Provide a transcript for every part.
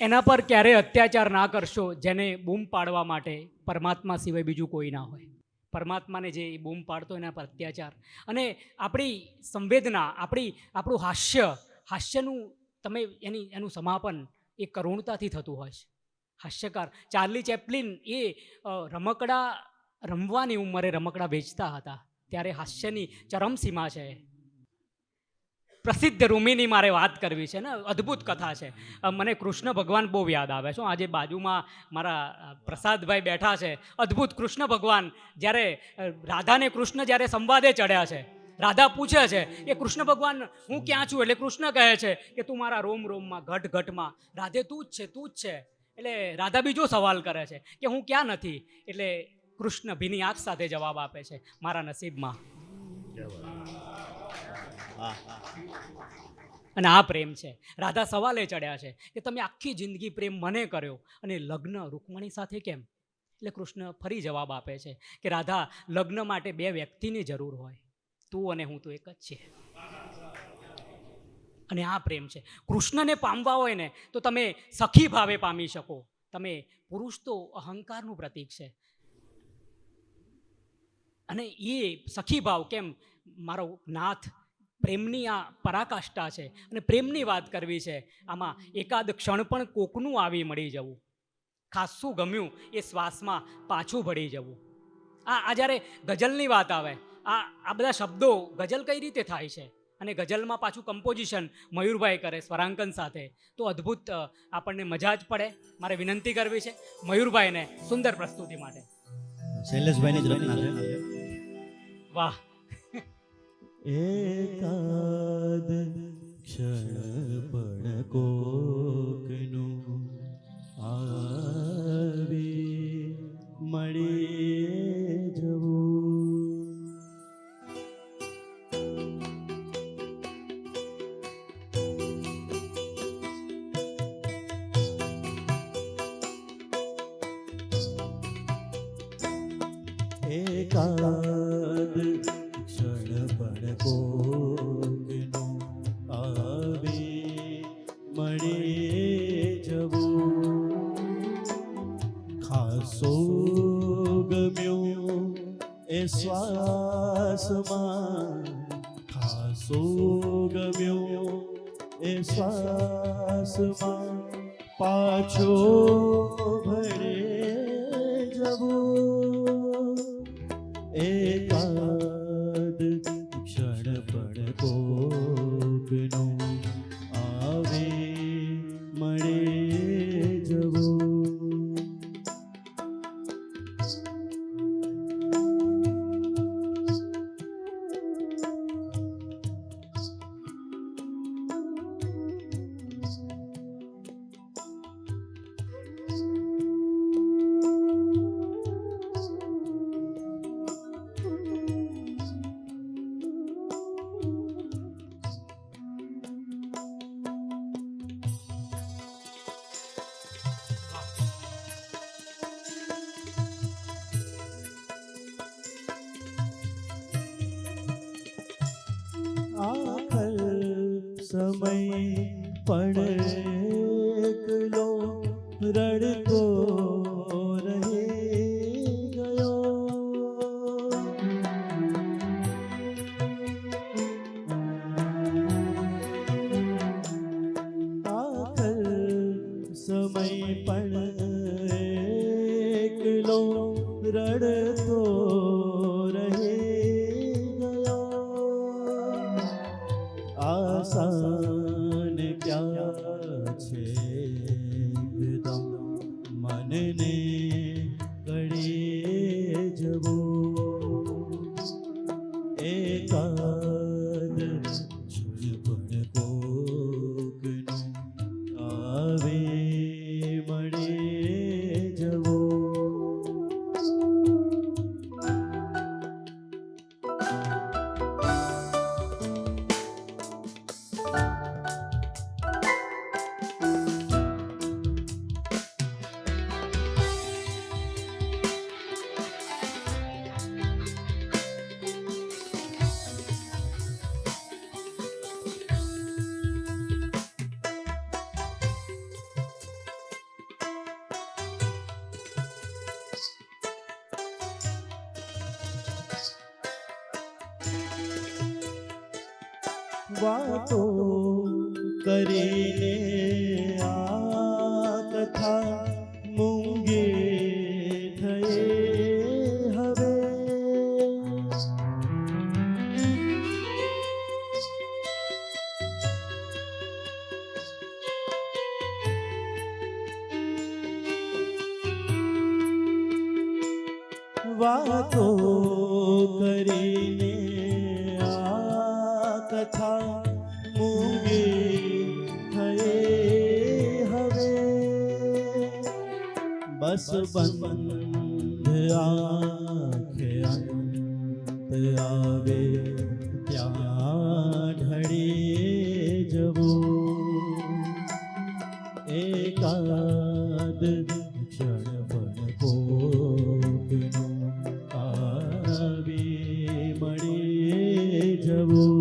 એના પર ક્યારેય અત્યાચાર ના કરશો જેને બૂમ પાડવા માટે પરમાત્મા સિવાય બીજું કોઈ ના હોય. પરમાત્માને જે બૂમ પાડતો એના પર અત્યાચાર. અને આપણી સંવેદના, આપણું હાસ્યનું તમે એનું સમાપન એ કરુણતાથી થતું હોય છે. હાસ્યકાર ચાર્લી ચેપ્લિન એ રમકડા રમવાની ઉંમરે રમકડા વેચતા હતા, ત્યારે હાસ્યની ચરમસીમા છે. પ્રસિદ્ધ રૂમીની મારે વાત કરવી છે ને, અદ્ભુત કથા છે. મને કૃષ્ણ ભગવાન બહુ યાદ આવે છે. આજે બાજુમાં મારા પ્રસાદભાઈ બેઠા છે. અદ્ભુત કૃષ્ણ ભગવાન જ્યારે રાધાને કૃષ્ણ જ્યારે સંવાદે ચડ્યા છે, રાધા પૂછે છે કે કૃષ્ણ ભગવાન હું ક્યાં છું? એટલે કૃષ્ણ કહે છે કે તું મારા રોમ રોમમાં, ઘટ ઘટમાં. રાધે તું જ છે, તું જ છે. એટલે રાધા બીજો સવાલ કરે છે કે હું ક્યાં નથી? એટલે કૃષ્ણ ભીની આંખ સાથે જવાબ આપે છે, મારા નસીબમાં. અને આ પ્રેમ છે. રાધા સવાલે ચડ્યા છે કે તમે આખી જિંદગી પ્રેમ મને કર્યો અને લગ્ન રૂકમણી સાથે કેમ? એટલે કૃષ્ણ ફરી જવાબ આપે છે કે રાધા, લગ્ન માટે બે વ્યક્તિની જરૂર હોય, તું અને હું તો એક જ છે. અને આ પ્રેમ છે. કૃષ્ણને પામવા હોય ને તો તમે સખી ભાવે પામી શકો. તમે પુરુષ તો અહંકારનું પ્રતીક છે, અને એ સખી ભાવ કેમ? મારો નાથ પ્રેમની આ પરાકાષ્ઠા છે, અને પ્રેમની વાત કરવી છે. આમાં એકાદ ક્ષણ પણ કોકનું આવી મળી જવું, ખાસું ગમ્યું એ શ્વાસમાં પાછું ભળી જવું. આ જ્યારે ગઝલની વાત આવે, આ બધા શબ્દો ગઝલ કઈ રીતે થાય છે, અને ગઝલમાં પાછું કમ્પોઝિશન મયુરભાઈ કરે સ્વરાંકન સાથે, તો અદ્ભુત આપણને મજા જ પડે. મારે વિનંતી કરવી છે મયુરભાઈને સુંદર પ્રસ્તુતિ માટે. શૈલેષભાઈની જ રચના છે. વાહ. એકાદ ક્ષણ પણ કોકનું આવી મળી જવું. એકાદ ક્ષણ પણ કોકનું આવી મળી જવું. ખાસો ગમ્યું એ શ્વાસમાં, ખાસો ગમ્યું એ શ્વાસમાં, પાછો ભરે જવું. એકાદ ક્ષણ પણ કોકનું આવે મળી જવું. આખર સમય પણ એકલો રડતો રહી ગયો. આખર સમય પણ એકલો રડતો આસાન ક્યાં છે એકદમ મનને કળી જવું. એકાદ ક્ષણ પણ કોકનું આવે મળી જવું. વાતો કરીને આ કથા મૂંગી થયે હવે. વાતો કરીને આ કથા મૂંગી થયે હવે. બસ બંધ આંખે અંત આવે ત્યાં ઢળી જવું. એકાદ ક્ષણ પણ કોકનું આવી મળી જવું.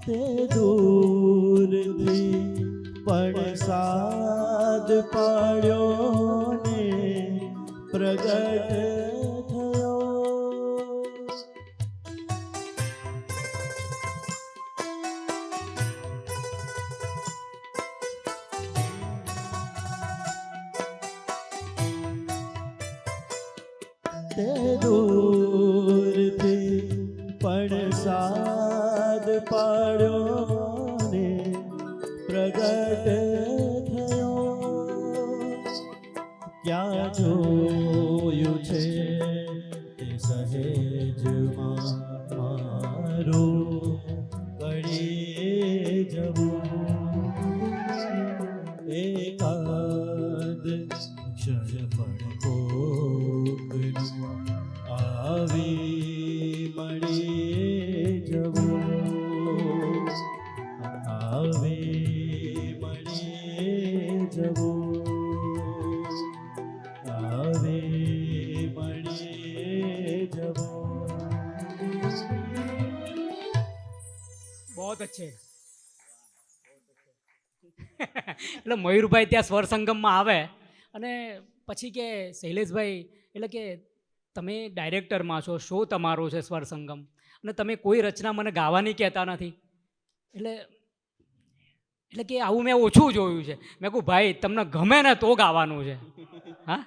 તે દૂરથી પણ સાદ પાડ્યો ને પ્રગટ થયો. તે દૂરથી પણ સાદ પાડ્યો ને પ્રગટ થયો. ક્યાં જોયું છે તે સહેજમાં મારું પડી જવું. એકાદ ક્ષણ પણ કોકનું આવી મળી જવું. આવી મળી જવું. આવી મળી જવું. બહુ અચ્છે. એટલે મયુરભાઈ ત્યાં સ્વર સંગમમાં આવે અને પછી કે શૈલેષભાઈ એટલે કે તમે ડાયરેક્ટરમાં છો, શો તમારો છે સ્વર સંગમ, અને તમે કોઈ રચના મને ગાવાની કહેતા નથી. એટલે કે આવું મેં ઓછું જોયું છે. મેં કહું ભાઈ તમને ગમે ને તો ગાવાનું છે. હા,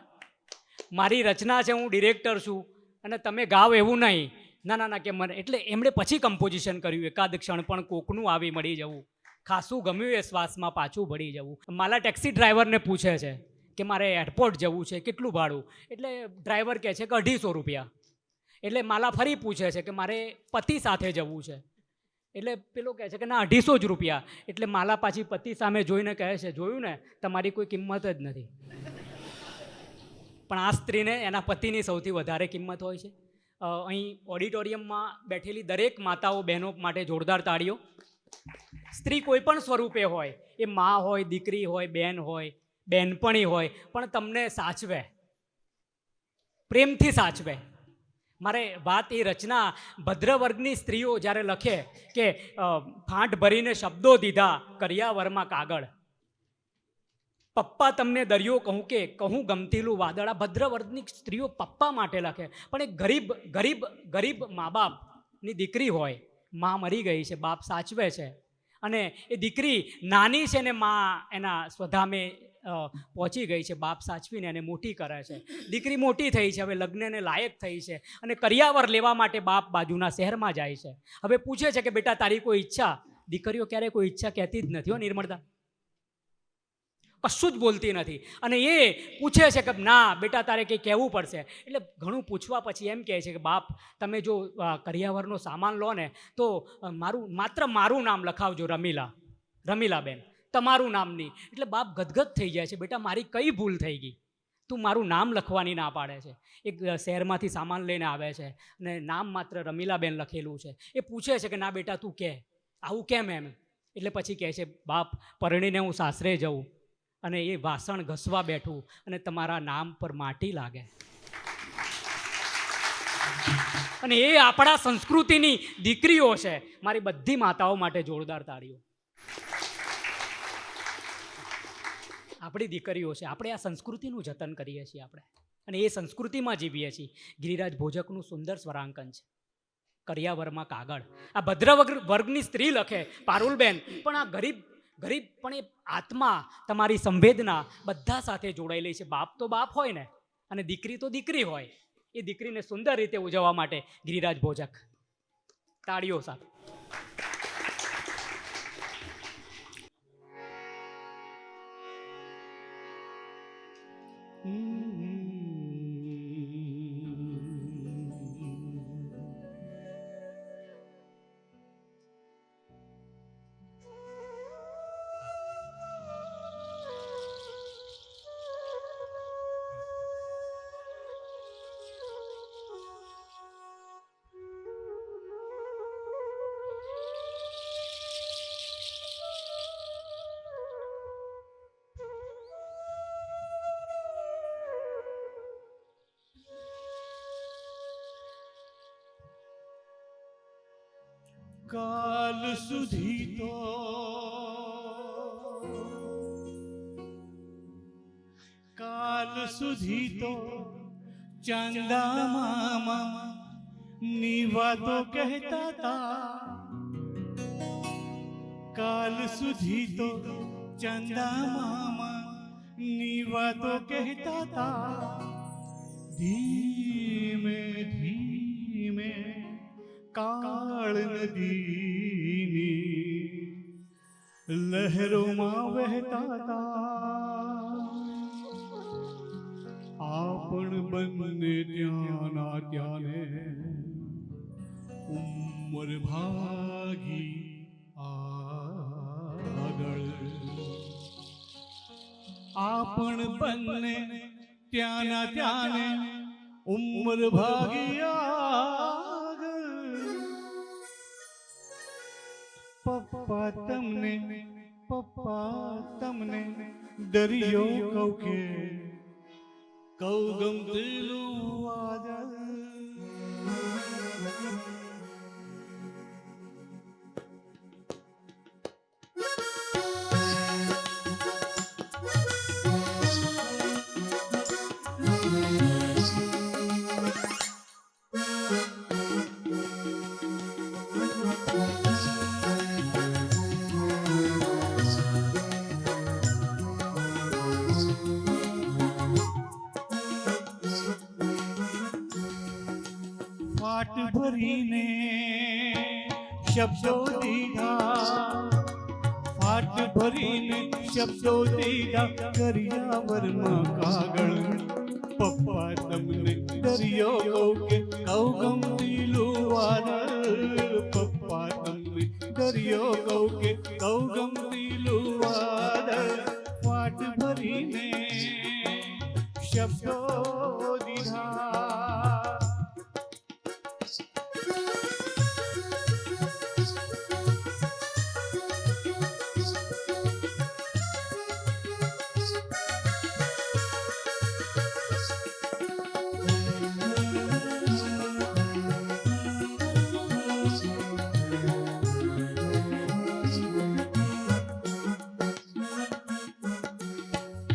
મારી રચના છે, હું ડિરેક્ટર છું અને તમે ગાવ એવું નહીં. ના ના ના કે મને એટલે એમણે પછી કમ્પોઝિશન કર્યું એકાદ ક્ષણ પણ કોકનું આવી મળી જવું. ખાસું ગમ્યું એ શ્વાસમાં પાછું ભળી જવું. મારા ટેક્સી ડ્રાઈવરને પૂછે છે કે મારે એરપોર્ટ જવું છે, કેટલું ભાડું? એટલે ડ્રાઈવર કહે છે કે 250 રૂપિયા. એટલે માલા ફરી પૂછે છે કે મારે પતિ સાથે જવું છે. એટલે પેલો કહે છે કે ના 250 જ રૂપિયા. એટલે માલા પાછી પતિ સામે જોઈને કહે છે, જોયું ને તમારી કોઈ કિંમત જ નથી. પણ આ સ્ત્રીને એના પતિની સૌથી વધારે કિંમત હોય છે. અહીં ઓડિટોરિયમમાં બેઠેલી દરેક માતાઓ બહેનો માટે જોરદાર તાળીઓ. સ્ત્રી કોઈ પણ સ્વરૂપે હોય, એ મા હોય, દીકરી હોય, બેન હોય, બેનપણી હોય, પણ તમને સાચવે, પ્રેમથી સાચવે. મારે વાત એ રચના ભદ્રવર્ગની સ્ત્રીઓ જ્યારે લખે કે ફાંટ ભરીને શબ્દો દીધા કરિયાવરમાં કાગળ, પપ્પા તમને દરિયો કહું કે કહું ગમતીલું વાદળ. આ ભદ્રવર્ગની સ્ત્રીઓ પપ્પા માટે લખે. પણ એક ગરીબ ગરીબ ગરીબ મા બાપની દીકરી હોય, મા મરી ગઈ છે, બાપ સાચવે છે, અને એ દીકરી નાની છે ને મા એના સ્વધામે પહોંચી ગઈ છે, બાપ સાચવીને એને મોટી કરે છે. દીકરી મોટી થઈ છે, હવે લગ્નને લાયક થઈ છે, અને કરિયાવર લેવા માટે બાપ બાજુના શહેરમાં જાય છે. હવે પૂછે છે કે બેટા તારી કોઈ ઈચ્છા? દીકરીઓ ક્યારેય કોઈ ઈચ્છા કહેતી જ નથી હો નિર્મળતા, કશું જ બોલતી નથી. અને એ પૂછે છે કે ના બેટા તારે કંઈ કહેવું પડશે. એટલે ઘણું પૂછવા પછી એમ કહે છે કે બાપ તમે જો કરિયાવરનો સામાન લો ને તો મારું નામ લખાવજો, રમીલાબેન. તમારું નામ નહીં. એટલે બાપ ગદગદ થઈ જાય છે, બેટા મારી કઈ ભૂલ થઈ ગઈ, તું મારું નામ લખવાની ના પાડે છે. એક શહેરમાંથી સામાન લઈને આવે છે અને નામ માત્ર રમીલાબેન લખેલું છે. એ પૂછે છે કે ના બેટા તું કહે, આવું કેમ એમ? એટલે પછી કહે છે બાપ પરણીને હું સાસરે જઉં અને એ વાસણ ઘસવા બેઠું અને તમારા નામ પર માટી લાગે. અને એ આપણા સંસ્કૃતિની દીકરીઓ છે. મારી બધી માતાઓ માટે જોરદાર તાળીઓ. આપણી દીકરીઓ છે. આપણે આ સંસ્કૃતિનું જતન કરીએ છીએ આપણે, અને એ સંસ્કૃતિમાં જીવીએ છીએ. ગિરિરાજ ભોજકનું સુંદર સ્વરાંકન છે, કરિયાવરમાં કાગળ. આ ભદ્ર વર્ગની સ્ત્રી લખે પારુલબેન, પણ આ ગરીબ પણ એ આત્મા, તમારી સંવેદના બધા સાથે જોડાયેલી છે. બાપ તો બાપ હોય ને, અને દીકરી તો દીકરી હોય. એ દીકરીને સુંદર રીતે ઉજવવા માટે ગિરિરાજ ભોજક. તાળીઓ સાથે. કાલ સુધી તો ચાંદા મામા ની વાતો કહેતા તા. કાલ સુધી તો ચાંદા મામા ની વાતો કહેતા તા. ધીમે ધીમે કાળ નદીની લહેરોમાં વહેતા તા. આપણ બંને ત્યાંના ત્યાંને ઉંમર ભાગી આગળ. આપણ બંને ત્યાંના ત્યાંને ઉંમર ભાગી આગળ. પપ્પા તમને દરિયો કહું કે કહું ગમતેલું વાદળ. પાટ ભરીને શબ્દો દીધા, પાટ ભરીને શબ્દો દીધા કરિયાવરમાં કાગળ. પપ્પા તમને દરિયો કહું કે કહું ગમતીલું વાદળ. પપ્પા તમને દરિયો કહું કે કહું ગમતીલું વાદળ. પાટ ભરીને શબ્દો દીધા.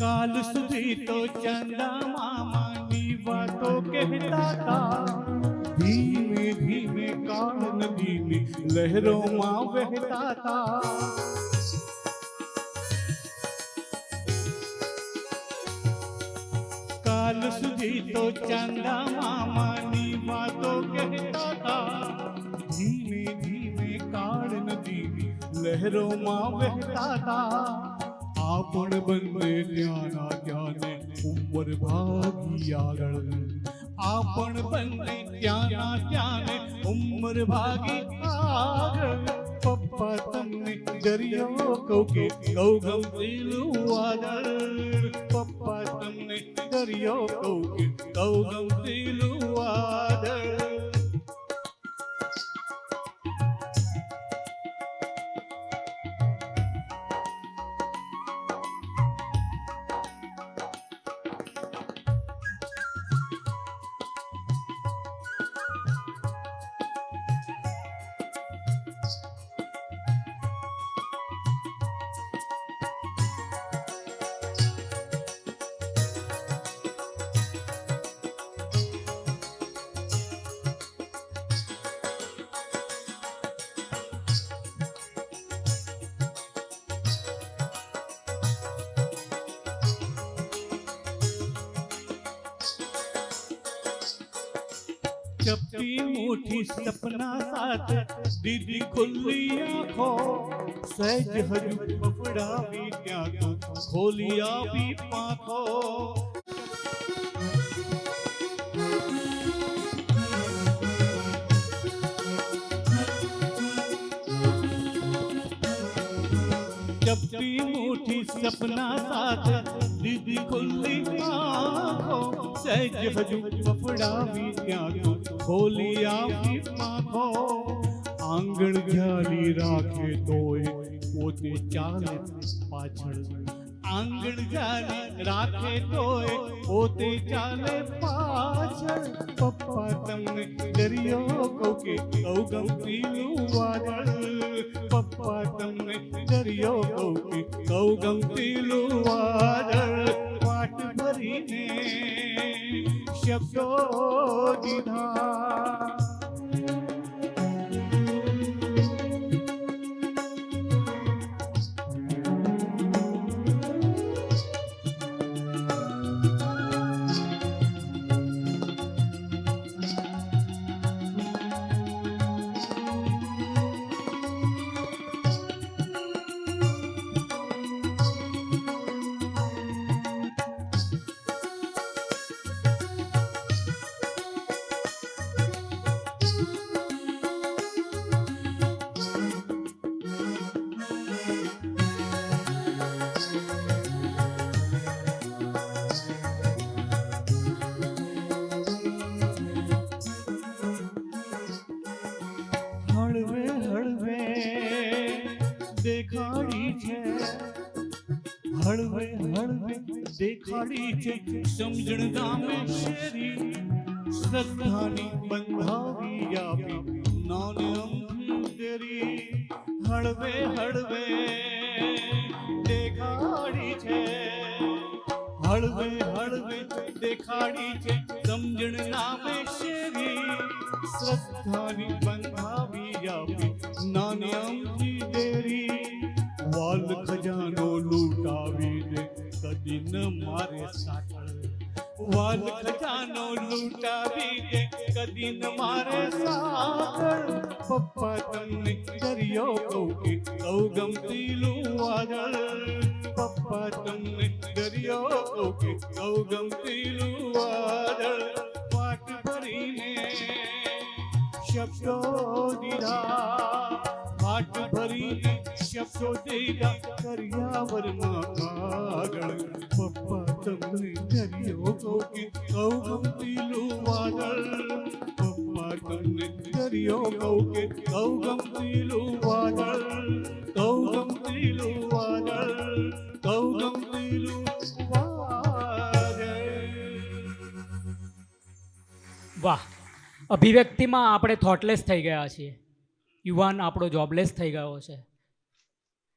કાલ સુધી તો ચંદા મામાની વાતો કહેતા તા. ધીમે ધીમે કાળ નદીની લહેરોમાં વહેતા તા. કાલ સુધી તો ચંદા મામાની વાતો કહેતા તા. ધીમે ધીમે કાળ નદીની લહેરોમાં વહેતા તા. આપણ બંને ત્યાંના ત્યાંને ઉંમર ભાગી આગળ. આપણ બંને ત્યાંના ત્યાંને ઉંમર ભાગી આગળ. પપ્પા તમને દરિયો કહું કે કહું ગમતીલું વાદળ પપ્પા તમને દરિયો કહું કે કહું ગમતીલું વાદળ चपटी मुठी सपना साथ दीदी खुली आंखों सहज हजू बफड़ा भी क्या तो खोलिया भी पाखो चपटी मुठी सपना साथ दीदी खुली आंखों सहज हजू बफड़ा भी क्या तो खोली आपकी પાંખો આંગણ જાલી રાખે તોય પોતે ચાલે પાછળ આંગણ જાલી રાખે તોય પોતે ચાલે પાછળ પપ્પા તમને દરિયો કહું કે કહું ગમતીલું વાદળ પપ્પા તમને દરિયો કહું કે કહું ગમતીલું વાદળ વાટ ભરીને શબ્દો દીધા દેખાડી છે હળવે હળવે દેખાડી છે સમજણ ગામે શેરી શ્રદ્ધાની બંધાવી આપી નાની અમથી દેરી હળવે હળવે દેખાડી છે હળવે હળવે દેખાડી છે સમજણ નામે શેરી શ્રદ્ધાની બંધાવી આપી નાની અમથી દેરી વાલ ખજાનો લૂંટાવી દે કદી ન મારે સાકળ વાલ ખજાનો લૂંટાવી દે કદી ન મારે સાકળ પપ્પા તમને દરિયો કહું કે કહું ગમતીલું વાદળ પપ્પા તમને દરિયો કહું કે કહું ગમતીલું વાદળ વાટ ભરીને શબ્દો દીધા વાટ ભરીને શબ્દો દીધા કર્યાવરમાં આગળ પપ્પા તમને દરિયો કહું કે કહું ગમતીલું વાદળ પપ્પા તમને દરિયો કહું કે કહું ગમતીલું વાદળ કહું ગમતીલું વાદળ કહું ગમતીલું વાદળ. વાહ, અભિવ્યક્તિમાં આપણે થોટલેસ થઈ ગયા છીએ. યુવાન આપણો જોબલેસ થઈ ગયો છે,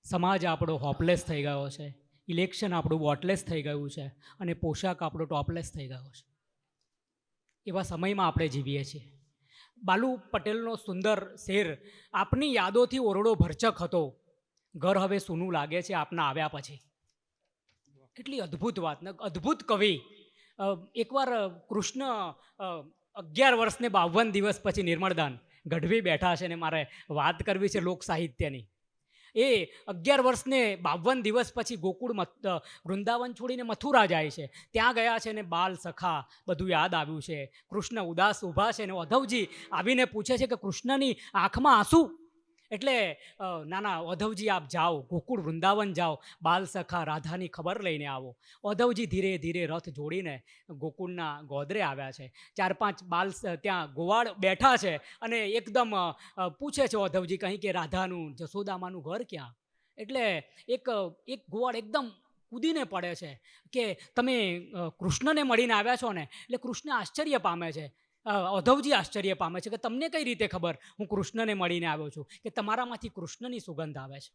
સમાજ આપણો હોપલેસ થઈ ગયો છે, ઇલેક્શન આપણું વોટલેસ થઈ ગયું છે અને પોશાક આપણો ટોપલેસ થઈ ગયો છે. એવા સમયમાં આપણે જીવીએ છીએ. બાલુ પટેલનો સુંદર શેર, આપની યાદોથી ઓરડો ભરચક હતો, ઘર હવે સૂનું લાગે છે આપના આવ્યા પછી. કેટલી અદ્ભુત વાત ને અદ્ભુત કવિ. એકવાર કૃષ્ણ 11 વર્ષને 52 દિવસ પછી નિર્મળદાન ગઢવી બેઠા છે ને મારે વાત કરવી છે લોક સાહિત્યની. એ 11 વર્ષને 52 દિવસ પછી ગોકુળ વૃંદાવન છોડીને મથુરા જાય છે. ત્યાં ગયા છે ને બાલ સખા બધું યાદ આવ્યું છે. કૃષ્ણ ઉદાસ ઊભા છે ને ઉદ્ધવજી આવીને પૂછે છે કે કૃષ્ણની આંખમાં આંસુ. એટલે નાના ઓધવજી આપ જાઓ, ગોકુળ વૃંદાવન જાઓ, બાલ સખા રાધાની ખબર લઈને આવો. ઓધવજી ધીરે ધીરે રથ જોડીને ગોકુળના ગોદરે આવ્યા છે. 4-5 બાલ ત્યાં ગોવાળ બેઠા છે અને એકદમ પૂછે છે ઓધવજી કંઈ કે રાધાનું જશોદામાનું ઘર ક્યાં? એટલે એક ગોવાળ એકદમ કૂદીને પડે છે કે તમે કૃષ્ણને મળીને આવ્યા છો ને? એટલે કૃષ્ણ આશ્ચર્ય પામે છે, ઓધવજી આશ્ચર્ય પામે છે કે તમને કઈ રીતે ખબર હું કૃષ્ણને મળીને આવ્યો છું? કે તમારામાંથી કૃષ્ણની સુગંધ આવે છે.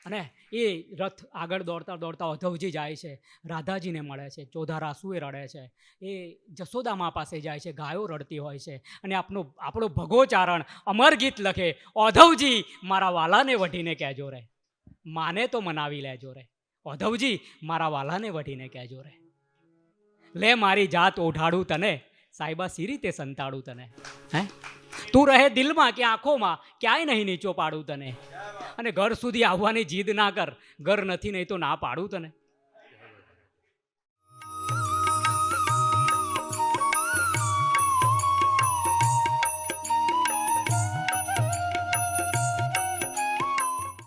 અને એ રથ આગળ દોડતા દોડતા ઓધવજી જાય છે, રાધાજીને મળે છે, ચોધાર આંસુએ રડે છે, એ જશોદામા પાસે જાય છે, ગાયો રડતી હોય છે અને આપણો ભગોચારણ અમર ગીત લખે, ઓધવજી મારા વાલાને વઢીને કહેજો રે, માને તો મનાવી લેજો રે, ઓધવજી મારા વાલાને વઢીને કહેજો રે, લે મારી જાત ઓઢાડું તને, સાહેબા સી રીતે સંતાડું તને, હે તું રહે દિલમાં કે આંખોમાં, ક્યાંય નહીં નીચો પાડું તને, અને ઘર સુધી આવવાની જીદ ના કર, ઘર નથી નહીં તો ના પાડું તને.